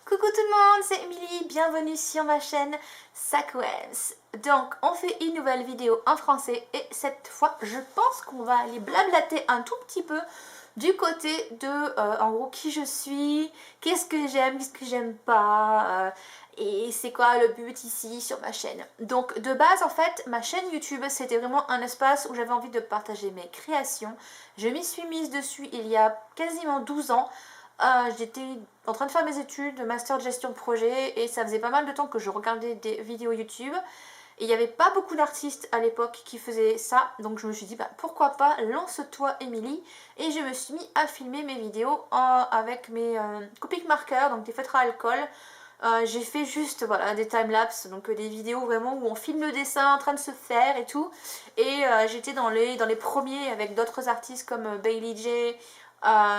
Coucou tout le monde, c'est Émilie, bienvenue sur ma chaîne Sakuens. Donc on fait une nouvelle vidéo en français et cette fois je pense qu'on va aller blablater un tout petit peu du côté de en gros qui je suis, qu'est-ce que j'aime pas et c'est quoi le but ici sur ma chaîne. Donc de base en fait ma chaîne YouTube c'était vraiment un espace où j'avais envie de partager mes créations. Je m'y suis mise dessus il y a quasiment 12 ans. J'étais en train de faire mes études de master de gestion de projet et ça faisait pas mal de temps que je regardais des vidéos YouTube et il n'y avait pas beaucoup d'artistes à l'époque qui faisaient ça, donc je me suis dit bah, pourquoi pas, lance-toi Émilie, et je me suis mis à filmer mes vidéos avec mes Copic markers, donc des feutres à alcool. J'ai fait juste voilà, des timelapses, donc des vidéos vraiment où on filme le dessin en train de se faire et tout, et j'étais dans les premiers avec d'autres artistes comme Bailey J,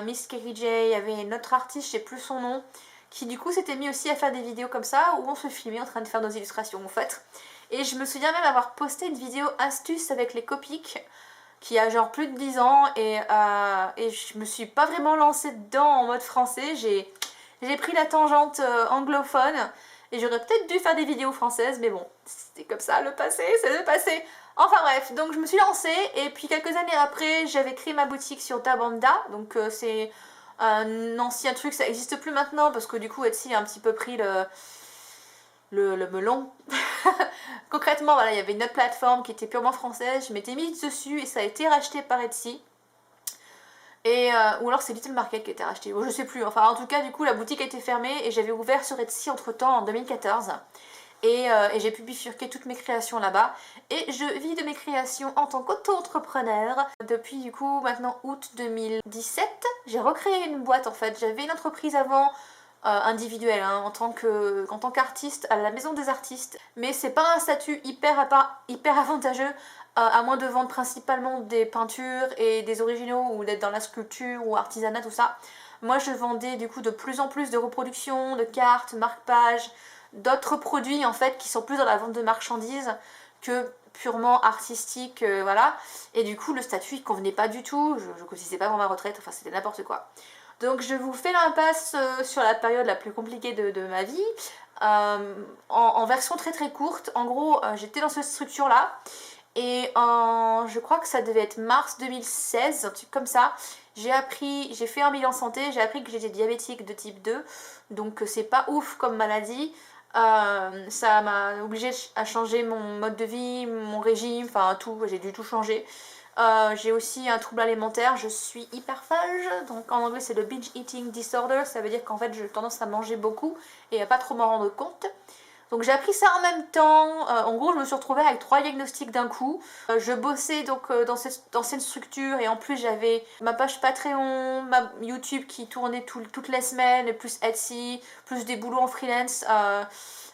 Miss Kerry J, il y avait une autre artiste, je sais plus son nom, qui du coup s'était mis aussi à faire des vidéos comme ça où on se filmait en train de faire nos illustrations en fait. Et je me souviens même avoir posté une vidéo astuce avec les Copic qui a genre plus de 10 ans et je me suis pas vraiment lancée dedans en mode français, j'ai pris la tangente anglophone et j'aurais peut-être dû faire des vidéos françaises, mais bon, c'était comme ça, le passé, c'est le passé. Enfin bref, donc je me suis lancée et puis quelques années après, j'avais créé ma boutique sur Dabanda, donc c'est un ancien truc, ça n'existe plus maintenant parce que du coup Etsy a un petit peu pris le melon. Concrètement, voilà, il y avait une autre plateforme qui était purement française, je m'étais mise dessus et ça a été racheté par Etsy. Et, ou alors c'est Little Market qui a été racheté, bon, je sais plus, enfin en tout cas du coup la boutique a été fermée et j'avais ouvert sur Etsy entre temps en 2014 et j'ai pu bifurquer toutes mes créations là-bas et je vis de mes créations en tant qu'auto-entrepreneur depuis du coup maintenant août 2017. J'ai recréé une boîte en fait, j'avais une entreprise avant individuelle hein, en tant qu'artiste à la maison des artistes, mais c'est pas un statut hyper avantageux à moins de vendre principalement des peintures et des originaux ou d'être dans la sculpture ou artisanat, tout ça. Moi je vendais du coup de plus en plus de reproductions, de cartes, marque-pages, d'autres produits en fait qui sont plus dans la vente de marchandises que purement artistique, voilà. Et du coup le statut il convenait pas du tout, je cotisais pas pour ma retraite, enfin c'était n'importe quoi. Donc je vous fais l'impasse sur la période la plus compliquée de ma vie, en version très courte. En gros j'étais dans cette structure là et je crois que ça devait être mars 2016, un truc comme ça. J'ai fait un bilan santé, j'ai appris que j'étais diabétique de type 2, donc c'est pas ouf comme maladie. Ça m'a obligée à changer mon mode de vie, mon régime, enfin tout, j'ai dû tout changer. J'ai aussi un trouble alimentaire, je suis hyperphage, donc en anglais c'est le binge eating disorder, ça veut dire qu'en fait j'ai tendance à manger beaucoup et à pas trop m'en rendre compte. Donc j'ai appris ça en même temps, en gros je me suis retrouvée avec 3 diagnostics d'un coup. Je bossais donc dans cette ancienne structure et en plus j'avais ma page Patreon, ma YouTube qui tournait toutes les semaines, plus Etsy, plus des boulots en freelance.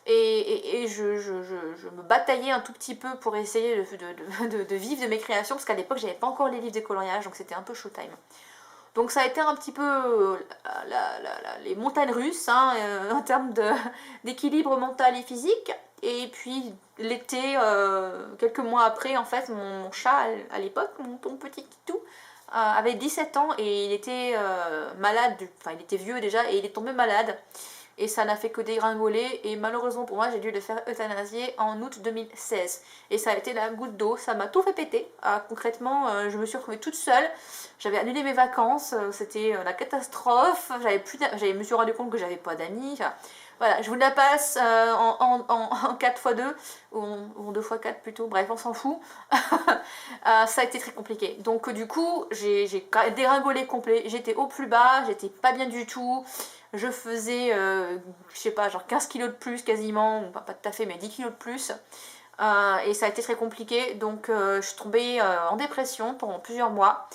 Et je me bataillais un tout petit peu pour essayer de vivre de mes créations parce qu'à l'époque j'avais pas encore les livres de coloriage donc c'était un peu showtime. Donc ça a été un petit peu les montagnes russes hein, en termes d'équilibre mental et physique. Et puis l'été, quelques mois après, en fait, mon chat à l'époque, mon petit kitou, avait 17 ans et il était malade, enfin il était vieux déjà et il est tombé malade. Et ça n'a fait que dégringoler et malheureusement pour moi j'ai dû le faire euthanasier en août 2016 et ça a été la goutte d'eau, ça m'a tout fait péter. Concrètement je me suis retrouvée toute seule, j'avais annulé mes vacances, c'était la catastrophe, je me suis rendu compte que j'avais pas d'amis, enfin, voilà, je vous la passe en 4x2 ou en 2x4 plutôt, bref on s'en fout. Ça a été très compliqué, donc du coup j'ai dégringolé complet, j'étais au plus bas, j'étais pas bien du tout. Je faisais, je sais pas, genre 15 kilos de plus quasiment, ou pas tout à fait, mais 10 kilos de plus. Et ça a été très compliqué, donc je suis tombée en dépression pendant plusieurs mois.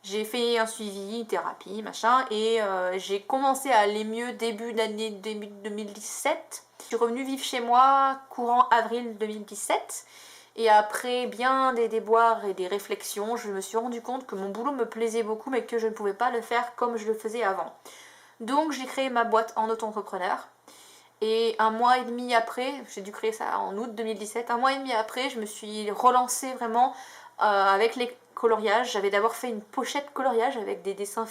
J'ai fait un suivi, une thérapie, machin, et j'ai commencé à aller mieux début 2017. Je suis revenue vivre chez moi courant avril 2017. Et après bien des déboires et des réflexions, je me suis rendu compte que mon boulot me plaisait beaucoup, mais que je ne pouvais pas le faire comme je le faisais avant. Donc j'ai créé ma boîte en auto-entrepreneur et un mois et demi après, j'ai dû créer ça en août 2017, un mois et demi après je me suis relancée vraiment avec les coloriages. J'avais d'abord fait une pochette coloriage avec des dessins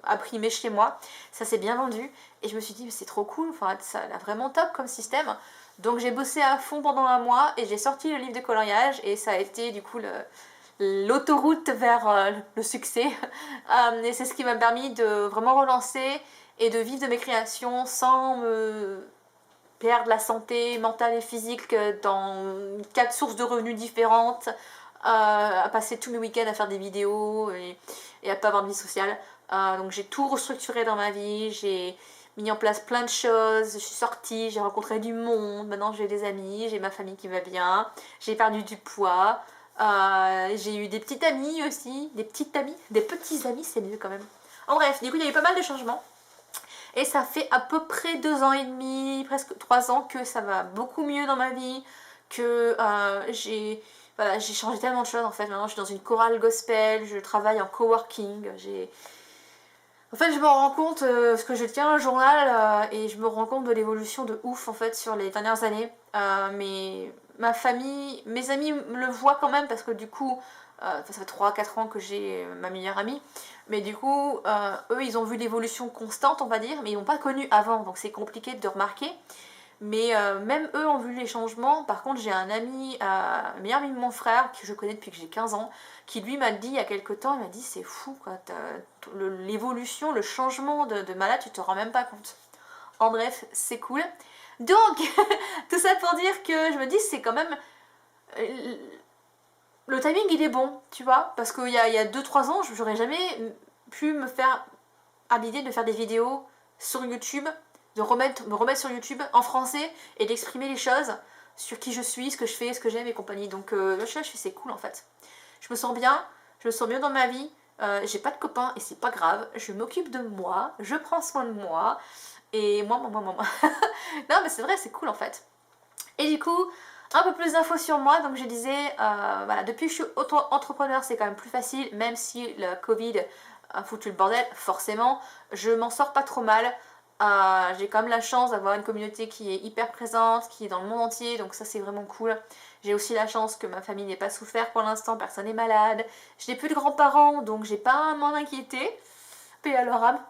imprimé chez moi. Ça s'est bien vendu et je me suis dit c'est trop cool, enfin ça a l'air vraiment top comme système. Donc j'ai bossé à fond pendant un mois et j'ai sorti le livre de coloriage et ça a été du coup l'autoroute vers le succès. Et c'est ce qui m'a permis de vraiment relancer et de vivre de mes créations sans me perdre la santé mentale et physique dans 4 sources de revenus différentes, à passer tous mes week-ends à faire des vidéos et à pas avoir de vie sociale. Donc j'ai tout restructuré dans ma vie, j'ai mis en place plein de choses, je suis sortie, j'ai rencontré du monde, maintenant j'ai des amis, j'ai ma famille qui va bien, j'ai perdu du poids, j'ai eu des petites amies aussi, des petits amis c'est mieux quand même. En bref, du coup il y a eu pas mal de changements. Et ça fait à peu près 2 ans et demi, presque 3 ans que ça va beaucoup mieux dans ma vie, que voilà, j'ai changé tellement de choses en fait. Maintenant je suis dans une chorale gospel, je travaille en coworking, en fait je me rends compte, parce que je tiens un journal et je me rends compte de l'évolution de ouf en fait sur les dernières années. Mais ma famille, mes amis le voient quand même parce que du coup, ça fait 3-4 ans que j'ai ma meilleure amie. Mais du coup, eux, ils ont vu l'évolution constante, on va dire, mais ils n'ont pas connu avant, donc c'est compliqué de remarquer. Mais même eux ont vu les changements. Par contre, j'ai un ami, le meilleur ami de mon frère, que je connais depuis que j'ai 15 ans, qui lui m'a dit il y a quelques temps, il m'a dit c'est fou, quoi, l'évolution, le changement de malade, tu te rends même pas compte. En bref, c'est cool. Donc, tout ça pour dire que je me dis c'est quand même... Le timing il est bon, tu vois, parce qu'il y a 2-3 ans, j'aurais jamais pu me faire à l'idée de faire des vidéos sur YouTube, me remettre sur YouTube en français et d'exprimer les choses sur qui je suis, ce que je fais, ce que j'aime et compagnie. Donc là, je fais c'est cool en fait. Je me sens bien, dans ma vie, j'ai pas de copains et c'est pas grave, je m'occupe de moi, je prends soin de moi, et moi. Non mais c'est vrai, c'est cool en fait. Et du coup, un peu plus d'infos sur moi, donc je disais, voilà, depuis que je suis auto-entrepreneur, c'est quand même plus facile, même si le Covid a foutu le bordel, forcément, je m'en sors pas trop mal. J'ai quand même la chance d'avoir une communauté qui est hyper présente, qui est dans le monde entier, donc ça c'est vraiment cool. J'ai aussi la chance que ma famille n'ait pas souffert pour l'instant, personne n'est malade. Je n'ai plus de grands-parents, donc j'ai pas à m'en inquiéter. Paix à leur âme.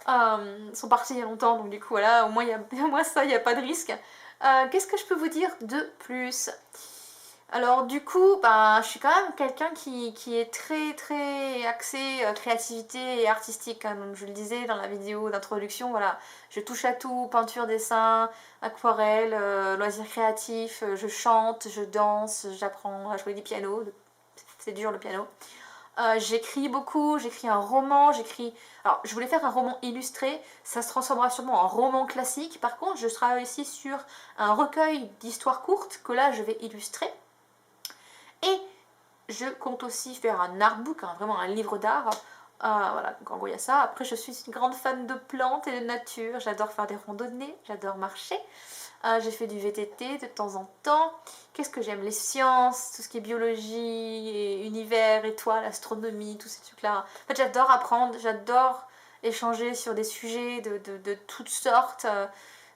Ils sont partis il y a longtemps, donc du coup voilà, au moins, ça, il n'y a pas de risque. Qu'est-ce que je peux vous dire de plus? Alors du coup, ben, je suis quand même quelqu'un qui est très axé créativité et artistique, hein. Donc je le disais dans la vidéo d'introduction, voilà, je touche à tout, peinture, dessin, aquarelle, loisirs créatifs, je chante, je danse, j'apprends à jouer du piano, c'est dur le piano. J'écris beaucoup, j'écris un roman, Alors, je voulais faire un roman illustré, ça se transformera sûrement en roman classique. Par contre, je travaille aussi sur un recueil d'histoires courtes que là, je vais illustrer. Et je compte aussi faire un artbook, hein, vraiment un livre d'art. Voilà, donc en gros, il y a ça. Après, je suis une grande fan de plantes et de nature. J'adore faire des randonnées, j'adore marcher. J'ai fait du VTT de temps en temps. Qu'est-ce que j'aime? Les sciences, tout ce qui est biologie, et univers, étoiles, astronomie, tous ces trucs-là. En fait, j'adore apprendre, j'adore échanger sur des sujets de toutes sortes.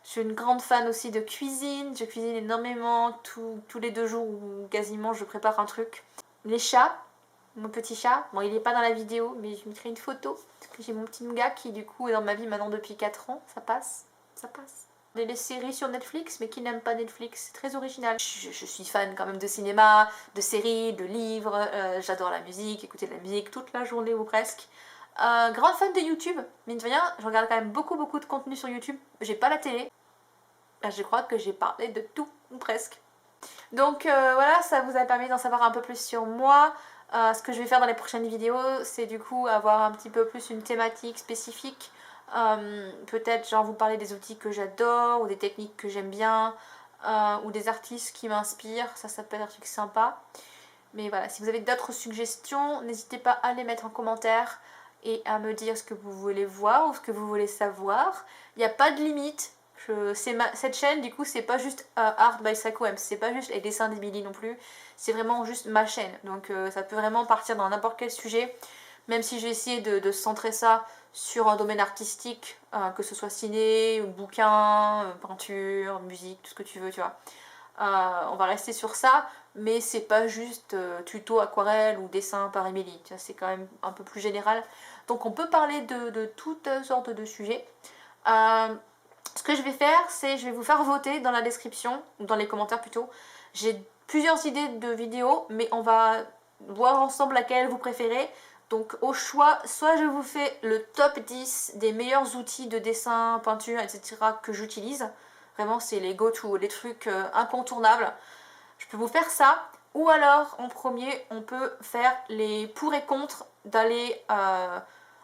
Je suis une grande fan aussi de cuisine. Je cuisine énormément, tous les 2 jours ou quasiment, je prépare un truc. Les chats, mon petit chat. Bon, il n'est pas dans la vidéo, mais je mettrai une photo. Parce que j'ai mon petit nougat qui, du coup, est dans ma vie maintenant depuis 4 ans. Ça passe, ça passe. Des séries sur Netflix, mais qui n'aiment pas Netflix, c'est très original. Je suis fan quand même de cinéma, de séries, de livres, j'adore la musique, écouter de la musique toute la journée ou presque. Grande fan de YouTube, mine de rien, je regarde quand même beaucoup de contenu sur YouTube. J'ai pas la télé, je crois que j'ai parlé de tout, ou presque. Donc voilà, ça vous a permis d'en savoir un peu plus sur moi. Ce que je vais faire dans les prochaines vidéos, c'est du coup avoir un petit peu plus une thématique spécifique. Peut-être genre vous parler des outils que j'adore ou des techniques que j'aime bien ou des artistes qui m'inspirent, ça peut être un truc sympa. Mais voilà, si vous avez d'autres suggestions, n'hésitez pas à les mettre en commentaire et à me dire ce que vous voulez voir ou ce que vous voulez savoir. Il n'y a pas de limite. Cette chaîne, du coup, c'est pas juste Art by SacoM, c'est pas juste les dessins d'Emily non plus, c'est vraiment juste ma chaîne. Donc ça peut vraiment partir dans n'importe quel sujet, même si j'ai essayé de centrer ça sur un domaine artistique, que ce soit ciné, bouquin, peinture, musique, tout ce que tu veux, tu vois. On va rester sur ça, mais c'est pas juste tuto aquarelle ou dessin par Émilie, c'est quand même un peu plus général. Donc on peut parler de toutes sortes de sujets. Ce que je vais faire, c'est je vais vous faire voter dans la description, ou dans les commentaires plutôt. J'ai plusieurs idées de vidéos, mais on va voir ensemble laquelle vous préférez. Donc au choix, soit je vous fais le top 10 des meilleurs outils de dessin, peinture, etc. que j'utilise. Vraiment, c'est les go-to, les trucs incontournables. Je peux vous faire ça. Ou alors, en premier, on peut faire les pour et contre d'aller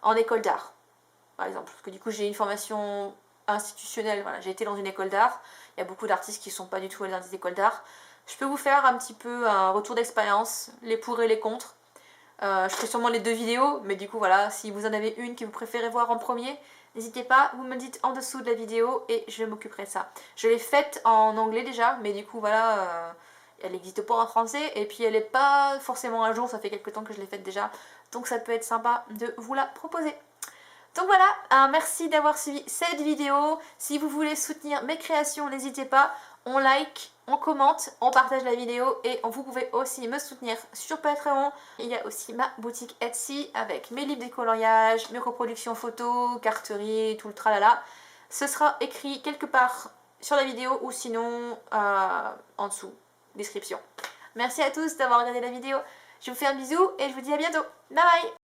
en école d'art, par exemple. Parce que du coup, j'ai une formation institutionnelle. Voilà, j'ai été dans une école d'art. Il y a beaucoup d'artistes qui ne sont pas du tout allés dans des écoles d'art. Je peux vous faire un petit peu un retour d'expérience, les pour et les contre. Je ferai sûrement les deux vidéos, mais du coup voilà, si vous en avez une que vous préférez voir en premier, n'hésitez pas, vous me dites en dessous de la vidéo et je m'occuperai de ça. Je l'ai faite en anglais déjà, mais du coup voilà, elle n'existe pas en français et puis elle n'est pas forcément à jour, ça fait quelques temps que je l'ai faite déjà, donc ça peut être sympa de vous la proposer. Donc voilà, merci d'avoir suivi cette vidéo. Si vous voulez soutenir mes créations, n'hésitez pas. On like, on commente, on partage la vidéo et vous pouvez aussi me soutenir sur Patreon. Il y a aussi ma boutique Etsy avec mes livres de coloriage, mes reproductions photos, carterie, tout le tralala. Ce sera écrit quelque part sur la vidéo ou sinon en dessous, description. Merci à tous d'avoir regardé la vidéo. Je vous fais un bisou et je vous dis à bientôt. Bye bye!